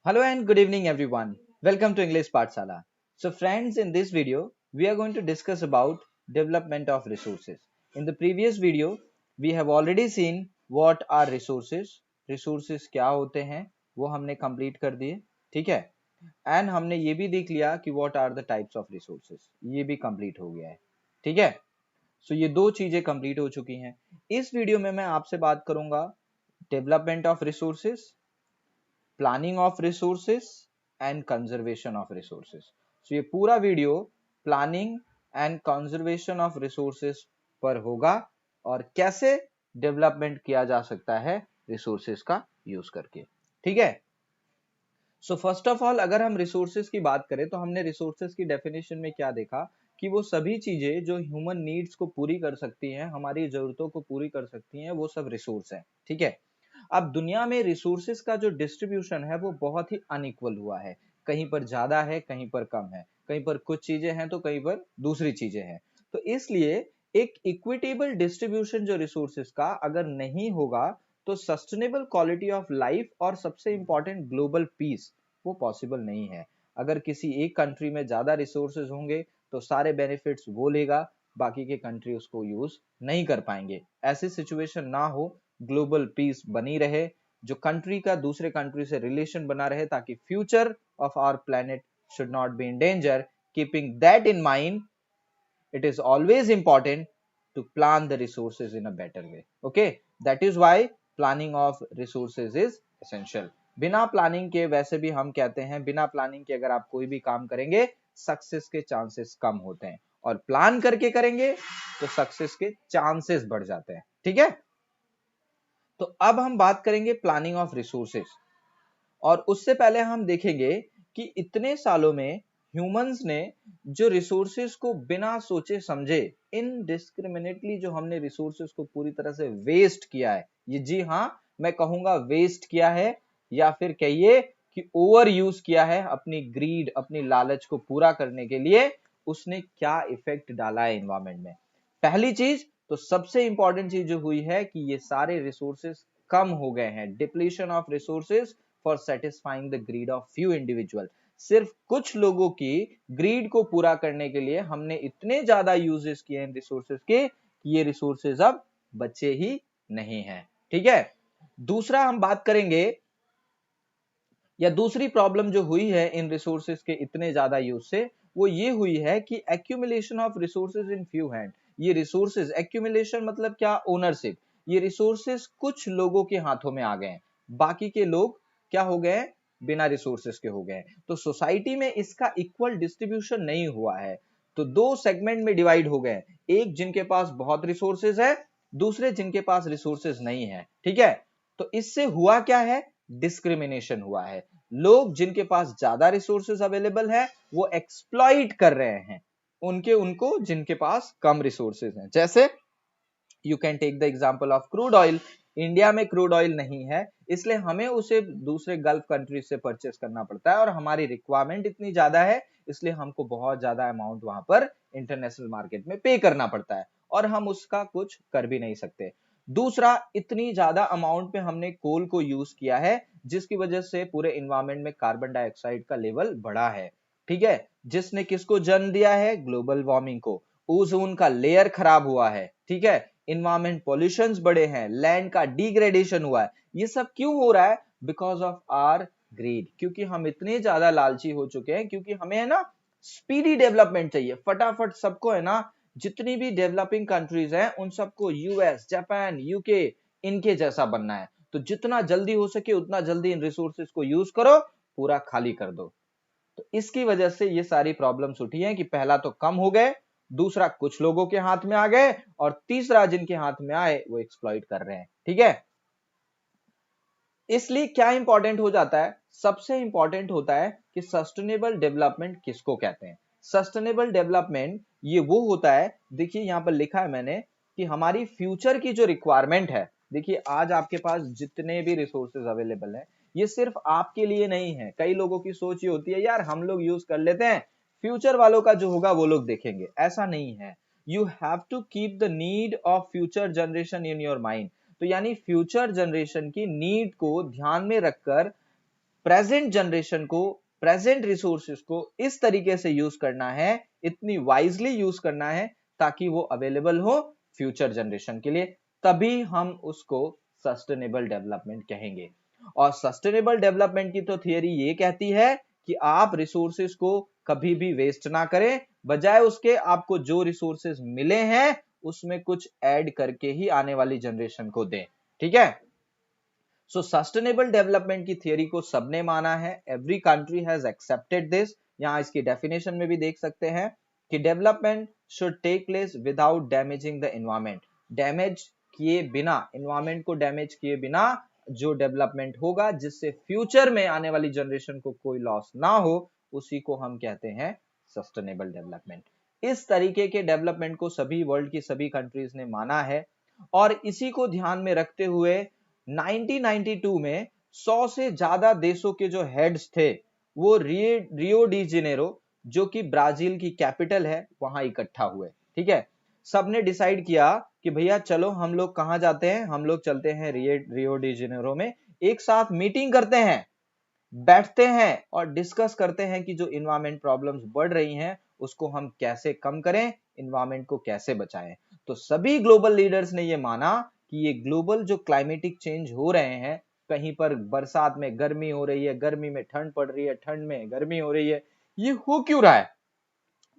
Hello and good evening everyone. Welcome to English Pathshala. So friends, in this video we are going to discuss about development of resources. In the previous video we have already seen what are resources. Resources क्या होते हैं वो हमने complete कर दिए, ठीक है. And हमने ये भी देख लिया कि what are the types of resources. ये भी complete हो गया है, ठीक है. सो ये दो चीजें complete हो चुकी हैं. इस वीडियो में मैं आपसे बात करूंगा development of resources, planning of resources and conservation of resources. So ये पूरा video planning and conservation of resources पर होगा और कैसे डेवलपमेंट किया जा सकता है रिसोर्सेस का यूज करके, ठीक है. सो फर्स्ट ऑफ ऑल अगर हम रिसोर्सेस की बात करें तो हमने रिसोर्सेस की डेफिनेशन में क्या देखा कि वो सभी चीजें जो ह्यूमन नीड्स को पूरी कर सकती हैं, हमारी जरूरतों को पूरी कर सकती हैं, वो सब रिसोर्स हैं, ठीक है. अब दुनिया में रिसोर्सेस का जो डिस्ट्रीब्यूशन है वो बहुत ही अनइक्वल हुआ है. कहीं पर ज्यादा है, कहीं पर कम है, कहीं पर कुछ चीजें हैं तो कहीं पर दूसरी चीजें हैं. तो इसलिए एक इक्विटेबल डिस्ट्रीब्यूशन जो रिसोर्सेस का अगर नहीं होगा तो सस्टेनेबल क्वालिटी ऑफ लाइफ और सबसे इंपॉर्टेंट ग्लोबल पीस वो पॉसिबल नहीं है. अगर किसी एक कंट्री में ज्यादा रिसोर्सेज होंगे तो सारे बेनिफिट्स वो लेगा, बाकी के कंट्री उसको यूज नहीं कर पाएंगे. ऐसी सिचुएशन ना हो, ग्लोबल पीस बनी रहे, जो कंट्री का दूसरे कंट्री से रिलेशन बना रहे ताकि future of our planet should not be in danger. Keeping that in mind, it is always important to plan the resources in a better way. Okay, that is why planning of resources is essential. बिना planning के, वैसे भी हम कहते हैं बिना planning के अगर आप कोई भी काम करेंगे सक्सेस के चांसेस कम होते हैं, और प्लान करके करेंगे तो सक्सेस के चांसेस बढ़ जाते हैं, ठीक है. तो अब हम बात करेंगे प्लानिंग ऑफ रिसोर्सेस, और उससे पहले हम देखेंगे कि इतने सालों में ह्यूमंस ने जो रिसोर्सेस को बिना सोचे समझे इनडिस्क्रिमिनेटली जो हमने रिसोर्सेस को पूरी तरह से वेस्ट किया है, ये जी हाँ मैं कहूंगा वेस्ट किया है, या फिर कहिए कि ओवर यूज किया है अपनी ग्रीड, अपनी लालच को पूरा करने के लिए. उसने क्या इफेक्ट डाला है एनवायरमेंट में. पहली चीज तो सबसे इंपॉर्टेंट चीज जो हुई है कि ये सारे रिसोर्सेस कम हो गए हैं. Depletion of resources for satisfying the greed of few individual. सिर्फ कुछ लोगों की ग्रीड को पूरा करने के लिए हमने इतने ज्यादा यूजेस किए इन रिसोर्सेस के कि ये रिसोर्सेस अब बचे ही नहीं हैं, ठीक है. दूसरा हम बात करेंगे, या दूसरी प्रॉब्लम जो हुई है इन रिसोर्सेस के इतने ज्यादा यूज से, वो ये हुई है कि accumulation of resources in few hand. ये रिसोर्सेज, एक्यूमुलेशन मतलब क्या, ओनरशिप. ये रिसोर्सेज कुछ लोगों के हाथों में आ गए हैं, बाकी के लोग क्या हो गए, बिना रिसोर्सेज के हो गए. तो सोसाइटी में इसका इक्वल डिस्ट्रीब्यूशन नहीं हुआ है. तो दो सेगमेंट में डिवाइड हो गए, एक जिनके पास बहुत रिसोर्सेज है, दूसरे जिनके पास रिसोर्सेज नहीं है, ठीक है. तो इससे हुआ क्या है, डिस्क्रिमिनेशन हुआ है. लोग जिनके पास ज्यादा रिसोर्सेज अवेलेबल है वो एक्सप्लॉइट कर रहे हैं उनको जिनके पास कम रिसोर्सेज हैं. जैसे you can take the example of crude oil. India में क्रूड ऑयल नहीं है, इसलिए हमें उसे दूसरे गल्फ कंट्रीज से परचेस करना पड़ता है, और हमारी रिक्वायरमेंट इतनी ज्यादा है इसलिए हमको बहुत ज्यादा अमाउंट वहां पर इंटरनेशनल मार्केट में पे करना पड़ता है, और हम उसका कुछ कर भी नहीं सकते. दूसरा, इतनी ज्यादा अमाउंट में हमने कोल को यूज किया है जिसकी वजह से पूरे इन्वायरमेंट में कार्बन डाइऑक्साइड का लेवल बढ़ा है, ठीक है. जिसने किसको जन्म दिया है, ग्लोबल वार्मिंग को. ओजोन का लेयर खराब हुआ है, ठीक है. इन्वायरमेंट पॉल्यूशंस बढ़े हैं, लैंड का डिग्रेडेशन हुआ है. ये सब क्यों हो रहा है, बिकॉज ऑफ आर ग्रीड. क्योंकि हम इतने ज्यादा लालची हो चुके हैं, क्योंकि हमें है ना स्पीडी डेवलपमेंट चाहिए, फटाफट सबको है ना. जितनी भी डेवलपिंग कंट्रीज हैं उन सबको यूएस, जापान, यूके इनके जैसा बनना है. तो जितना जल्दी हो सके उतना जल्दी इन रिसोर्सेज को यूज करो, पूरा खाली कर दो. तो इसकी वजह से ये सारी प्रॉब्लम्स उठी हैं कि पहला तो कम हो गए, दूसरा कुछ लोगों के हाथ में आ गए, और तीसरा जिनके हाथ में आए वो एक्सप्लॉइट कर रहे हैं, ठीक है. इसलिए क्या इंपॉर्टेंट हो जाता है, सबसे इंपॉर्टेंट होता है कि सस्टेनेबल डेवलपमेंट किसको कहते हैं. सस्टेनेबल डेवलपमेंट ये वो होता है, देखिए यहां पर लिखा है मैंने कि हमारी फ्यूचर की जो रिक्वायरमेंट है. देखिए आज आपके पास जितने भी रिसोर्सेज अवेलेबल है ये सिर्फ आपके लिए नहीं है. कई लोगों की सोच ये होती है यार हम लोग यूज कर लेते हैं, फ्यूचर वालों का जो होगा वो लोग देखेंगे. ऐसा नहीं है. You have to keep the need of future generation in your mind. तो यानी फ्यूचर जनरेशन की नीड को ध्यान में रखकर प्रेजेंट जनरेशन को, प्रेजेंट रिसोर्सेज को इस तरीके से यूज करना है, इतनी वाइजली यूज करना है ताकि वो अवेलेबल हो फ्यूचर जनरेशन के लिए, तभी हम उसको सस्टेनेबल डेवलपमेंट कहेंगे। और सस्टेनेबल डेवलपमेंट की तो थियरी ये कहती है कि आप रिसोर्सेज को कभी भी वेस्ट ना करें, बजाय उसके आपको जो रिसोर्सेज मिले हैं उसमें कुछ ऐड करके ही आने वाली जनरेशन को दें। ठीक है, सो सस्टेनेबल डेवलपमेंट की थियरी को सबने माना है, every country has accepted this. यहां इसकी डेफिनेशन में भी देख सकते हैं कि development should take place without damaging the environment. Damage किए बिना, एनवायरमेंट को डैमेज किए बिना जो डेवलपमेंट होगा जिससे फ्यूचर में आने वाली जनरेशन को कोई लॉस ना हो, उसी को हम कहते हैं सस्टेनेबल डेवलपमेंट। इस तरीके के डेवलपमेंट को सभी वर्ल्ड की सभी कंट्रीज ने माना है, और इसी को ध्यान में रखते हुए 1992 में 100 से ज्यादा देशों के जो हेड्स थे वो रियो डी जेनेरो, जो कि ब्राजील की कैपिटल है, वहां इकट्ठा हुए। ठीक है, सबने डिसाइड किया कि भैया चलो हम लोग कहां जाते हैं, हम लोग चलते हैं रियो डी जेनेरो में, एक साथ मीटिंग करते हैं, बैठते हैं और डिस्कस करते हैं कि जो इन्वायरमेंट प्रॉब्लम्स बढ़ रही हैं उसको हम कैसे कम करें, इन्वायरमेंट को कैसे बचाएं। तो सभी ग्लोबल लीडर्स ने ये माना कि ये ग्लोबल जो क्लाइमेटिक चेंज हो रहे हैं, कहीं पर बरसात में गर्मी हो रही है, गर्मी में ठंड पड़ रही है, ठंड में गर्मी हो रही है, ये हो क्यों रहा है?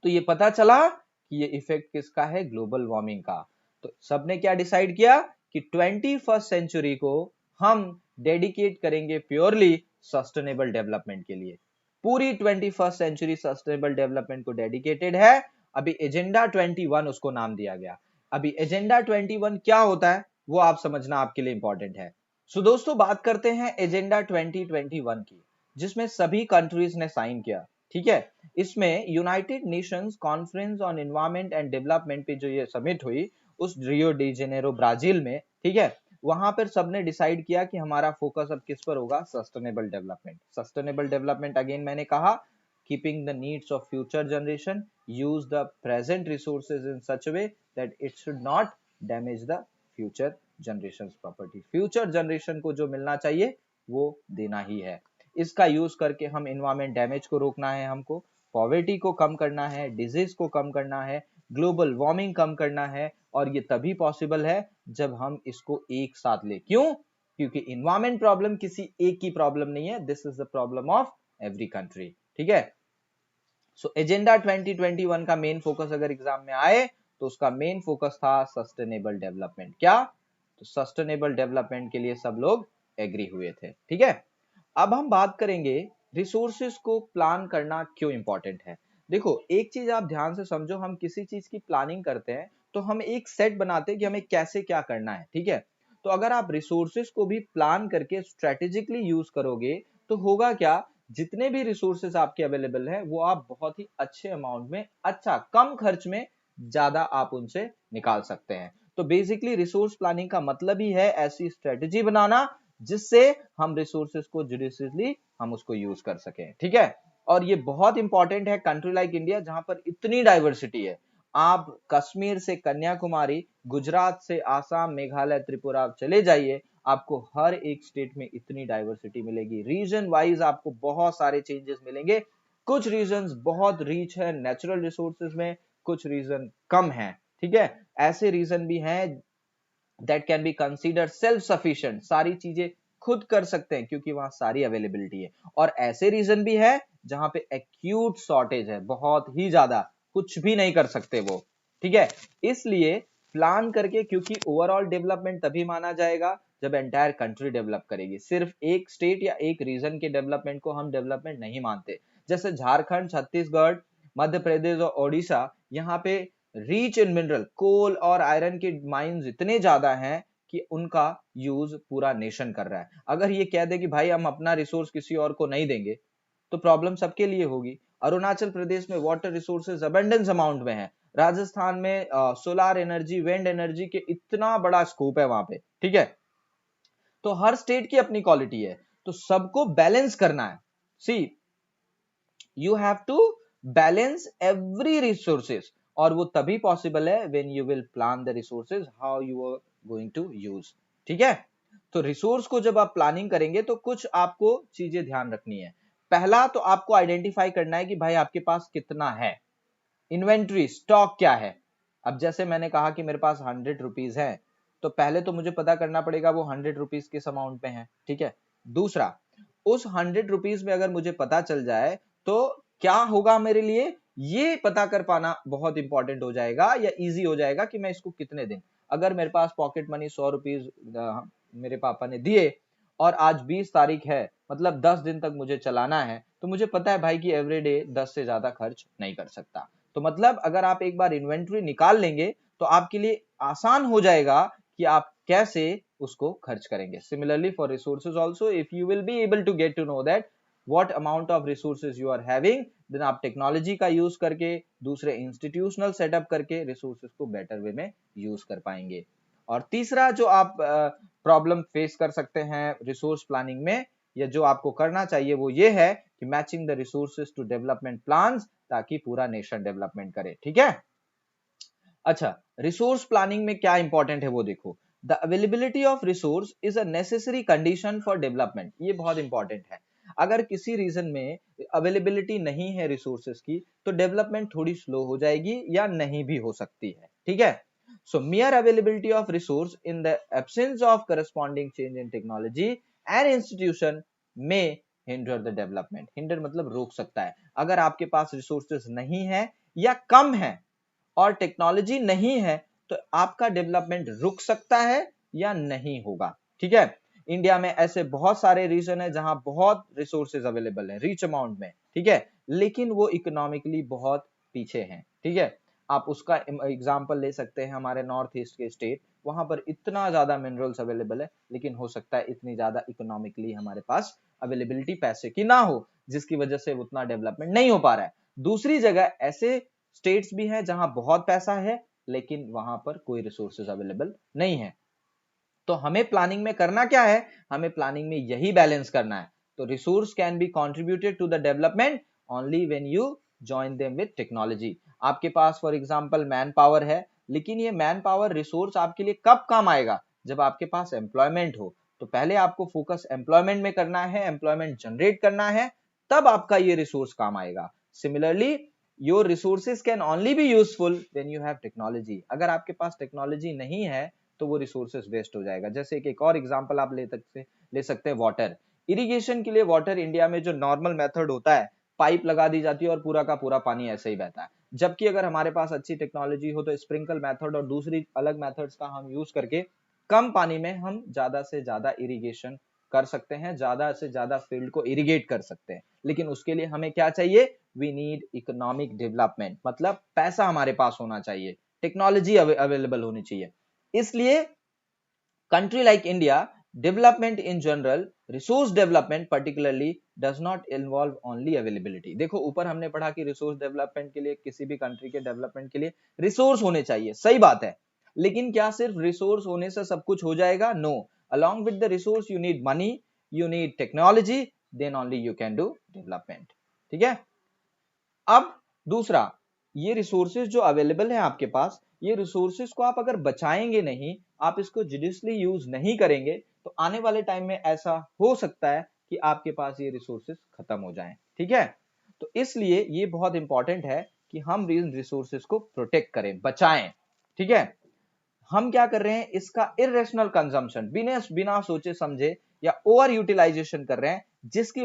तो ये पता चला कि ये इफेक्ट किसका है, ग्लोबल वार्मिंग का। तो सबने क्या डिसाइड किया कि 21st सेंचुरी को हम डेडिकेट करेंगे प्योरली सस्टेनेबल डेवलपमेंट के लिए। पूरी 21st सेंचुरी सस्टेनेबल डेवलपमेंट को डेडिकेटेड है। अभी एजेंडा 21 उसको नाम दिया गया। अभी एजेंडा 21 क्या होता है वो आप समझना आपके लिए इंपॉर्टेंट है। सो दोस्तों, बात करते हैं एजेंडा 2021 की, जिसमें सभी कंट्रीज ने साइन किया। ठीक है, इसमें United Nations conference on environment and development पे जो ये समिट हुई उस रियो डी जेनेरो ब्राजील में, ठीक है, वहां पर सबने डिसाइड किया कि हमारा फोकस अब किस पर होगा, sustainable development. Sustainable development again मैंने कहा, keeping the needs of future generation, use the present resources in such way that it should not damage the future generation property. Future generation को जो मिलना चाहिए वो देना ही है। इसका यूज करके हम इन्वायरमेंट डैमेज को रोकना है, हमको पॉवर्टी को कम करना है, डिजीज को कम करना है, ग्लोबल वार्मिंग कम करना है, और ये तभी पॉसिबल है जब हम इसको एक साथ ले। क्यों? क्योंकि इन्वायरमेंट प्रॉब्लम किसी एक की प्रॉब्लम नहीं है, this is the problem of every country. ठीक है, सो एजेंडा 2021 का मेन फोकस अगर एग्जाम में आए तो उसका मेन फोकस था सस्टेनेबल डेवलपमेंट। क्या? तो सस्टेनेबल डेवलपमेंट के लिए सब लोग एग्री हुए थे। ठीक है, अब हम बात करेंगे रिसोर्सेज को प्लान करना क्यों इंपॉर्टेंट है। देखो, एक चीज आप ध्यान से समझो, हम किसी चीज की प्लानिंग करते हैं तो हम एक सेट बनाते हैं कि हमें कैसे क्या करना है। ठीक है, तो अगर आप रिसोर्सेज को भी प्लान करके स्ट्रेटेजिकली यूज करोगे तो होगा क्या, जितने भी रिसोर्सेज आपके अवेलेबल है वो आप बहुत ही अच्छे अमाउंट में, अच्छा कम खर्च में ज्यादा आप उनसे निकाल सकते हैं। तो बेसिकली रिसोर्स प्लानिंग का मतलब ही है ऐसी स्ट्रेटेजी बनाना जिससे हम रिसोर्सेज को जुडिशियसली हम उसको यूज कर सकें। ठीक है, और ये बहुत इंपॉर्टेंट है कंट्री लाइक इंडिया जहां पर इतनी डाइवर्सिटी है। आप कश्मीर से कन्याकुमारी, गुजरात से आसाम, मेघालय, त्रिपुरा आप चले जाइए, आपको हर एक स्टेट में इतनी डाइवर्सिटी मिलेगी। रीजन वाइज आपको बहुत सारे चेंजेस मिलेंगे। कुछ रीजन बहुत रिच है नेचुरल रिसोर्सेज में, कुछ रीजन कम है। ठीक है, ऐसे रीजन भी हैं that can be consider self sufficient, सारी चीजें खुद कर सकते हैं क्योंकि वहां सारी अवेलेबिलिटी है। और ऐसे रीजन भी है जहां पे एक्यूट शॉर्टेज है, बहुत ही ज्यादा, कुछ भी नहीं कर सकते वो। ठीक है, इसलिए प्लान करके, क्योंकि ओवरऑल डेवलपमेंट तभी माना जाएगा जब एंटायर कंट्री डेवलप करेगी। सिर्फ एक स्टेट या एक रीजन के डेवलपमेंट को हम डेवलपमेंट नहीं मानते। जैसे झारखंड, छत्तीसगढ़, मध्य प्रदेश और ओडिशा, यहाँ पे रिच इन मिनरल, कोल और आयरन के माइंस इतने ज्यादा हैं कि उनका यूज पूरा नेशन कर रहा है। अगर ये कह दे कि भाई हम अपना रिसोर्स किसी और को नहीं देंगे तो प्रॉब्लम सबके लिए होगी। अरुणाचल प्रदेश में वाटर रिसोर्सेज अबंडेंस अमाउंट में है, राजस्थान में सोलार एनर्जी, विंड एनर्जी के इतना बड़ा स्कोप है वहां पे। ठीक है, तो हर स्टेट की अपनी क्वालिटी है, तो सबको बैलेंस करना है। See, you have to balance every resources, और वो तभी पॉसिबल है when you will plan the resources how you are going to use. ठीक है, तो रिसोर्स को जब आप प्लानिंग करेंगे तो कुछ आपको चीजें ध्यान रखनी है। पहला तो आपको आइडेंटिफाई करना है कि भाई आपके पास कितना है, इन्वेंट्री स्टॉक क्या है। अब जैसे मैंने कहा कि मेरे पास 100 रुपीज है, तो पहले तो मुझे पता करना पड़ेगा वो 100 रुपीज किस अमाउंट में है, ठीक है। दूसरा, उस 100 रुपीज में अगर मुझे पता चल जाए तो क्या होगा मेरे लिए, ये पता कर पाना बहुत इंपॉर्टेंट हो जाएगा या इजी हो जाएगा कि मैं इसको कितने दिन, अगर मेरे पास पॉकेट मनी 100 रुपीज मेरे पापा ने दिए और आज 20 तारीख है, मतलब 10 दिन तक मुझे चलाना है, तो मुझे पता है भाई कि एवरीडे 10 से ज्यादा खर्च नहीं कर सकता। तो मतलब अगर आप एक बार इन्वेंट्री निकाल लेंगे तो आपके लिए आसान हो जाएगा कि आप कैसे उसको खर्च करेंगे। Similarly for resources also, if you will be able to get to know that what amount of resources you are having, then आप टेक्नोलॉजी का यूज करके, दूसरे इंस्टीट्यूशनल सेटअप करके रिसोर्सेज को बेटर वे में यूज कर पाएंगे। और तीसरा जो आप प्रॉब्लम फेस कर सकते हैं रिसोर्स प्लानिंग में, या जो आपको करना चाहिए वो ये है कि matching the resources to development plans, ताकि पूरा नेशन डेवलपमेंट करे, ठीक है। अच्छा, रिसोर्स प्लानिंग में क्या इंपॉर्टेंट है वो देखो। The availability of resource is a necessary condition for development, ये बहुत इंपॉर्टेंट है। अगर किसी रीजन में अवेलेबिलिटी नहीं है रिसोर्सेज की, तो डेवलपमेंट थोड़ी स्लो हो जाएगी या नहीं भी हो सकती है, ठीक है। So mere availability of resource in the absence of corresponding change in technology and institution may hinder the development. Hinder मतलब रोक सकता है। अगर आपके पास रिसोर्सेज नहीं है या कम है और टेक्नोलॉजी नहीं है, तो आपका डेवलपमेंट रुक सकता है या नहीं होगा, ठीक है। इंडिया में ऐसे बहुत सारे रीजन है जहां बहुत रिसोर्सेज अवेलेबल है रिच अमाउंट में, ठीक है, लेकिन वो इकोनॉमिकली बहुत पीछे हैं, ठीक है। आप उसका एग्जांपल ले सकते हैं हमारे नॉर्थ ईस्ट के स्टेट, वहां पर इतना ज्यादा मिनरल्स अवेलेबल है, लेकिन हो सकता है इतनी ज्यादा इकोनॉमिकली हमारे पास अवेलेबिलिटी पैसे की ना हो, जिसकी वजह से उतना डेवलपमेंट नहीं हो पा रहा है। दूसरी जगह ऐसे स्टेट्स भी हैं जहां बहुत पैसा है लेकिन वहां पर कोई रिसोर्सेज अवेलेबल नहीं है। तो हमें प्लानिंग में करना क्या है, हमें प्लानिंग में यही बैलेंस करना है। तो resource can be contributed to the development only when you join them with technology. आपके पास फॉर एग्जांपल मैन पावर है, लेकिन ये मैन पावर रिसोर्स आपके लिए कब काम आएगा, जब आपके पास एम्प्लॉयमेंट हो। तो पहले आपको फोकस एम्प्लॉयमेंट में करना है, एम्प्लॉयमेंट जनरेट करना है, तब आपका ये रिसोर्स काम आएगा। Similarly your resources can only be useful when you have technology. अगर आपके पास टेक्नोलॉजी नहीं है तो वो रिसोर्सेज वेस्ट हो जाएगा। जैसे एक और एग्जांपल आप ले सकते हैं वाटर। इरिगेशन के लिए वाटर इंडिया में जो नॉर्मल मेथड होता है, पाइप लगा दी जाती है और पूरा का पूरा पानी ऐसे ही बहता है। जबकि अगर हमारे पास अच्छी टेक्नोलॉजी हो तो स्प्रिंकल मेथड और दूसरी अलग मेथड्स का हम यूज करके कम पानी में हम ज्यादा से ज्यादा इरिगेशन कर सकते हैं, ज्यादा से ज्यादा फील्ड को इरिगेट कर सकते हैं। लेकिन उसके लिए हमें क्या चाहिए, वी नीड इकोनॉमिक डेवलपमेंट, मतलब पैसा हमारे पास होना चाहिए, टेक्नोलॉजी अवेलेबल होनी चाहिए। इसलिए country like India, development in general, resource development particularly does not involve only availability। देखो ऊपर हमने पढ़ा कि रिसोर्स डेवलपमेंट के लिए, किसी भी कंट्री के डेवलपमेंट के लिए रिसोर्स होने चाहिए, सही बात है। लेकिन क्या सिर्फ रिसोर्स होने से सब कुछ हो जाएगा? No, along with the resource you need money, you need technology, then only you can do development, ठीक है। अब दूसरा, ये रिसोर्सेज जो अवेलेबल है आपके पास, ये रिसोर्सेज को आप अगर बचाएंगे नहीं, आप इसको जुडिशली यूज नहीं करेंगे, तो आने वाले टाइम में ऐसा हो सकता है कि आपके पास ये रिसोर्सेज खत्म हो जाएं, ठीक है। तो इसलिए ये बहुत इंपॉर्टेंट है कि हम इन रिसोर्सेज को प्रोटेक्ट करें, बचाएं, ठीक है। हम क्या कर रहे हैं, इसका इरेशनल कंजम्पशन, बिना सोचे समझे या ओवर यूटिलाइजेशन कर रहे हैं, जिसकी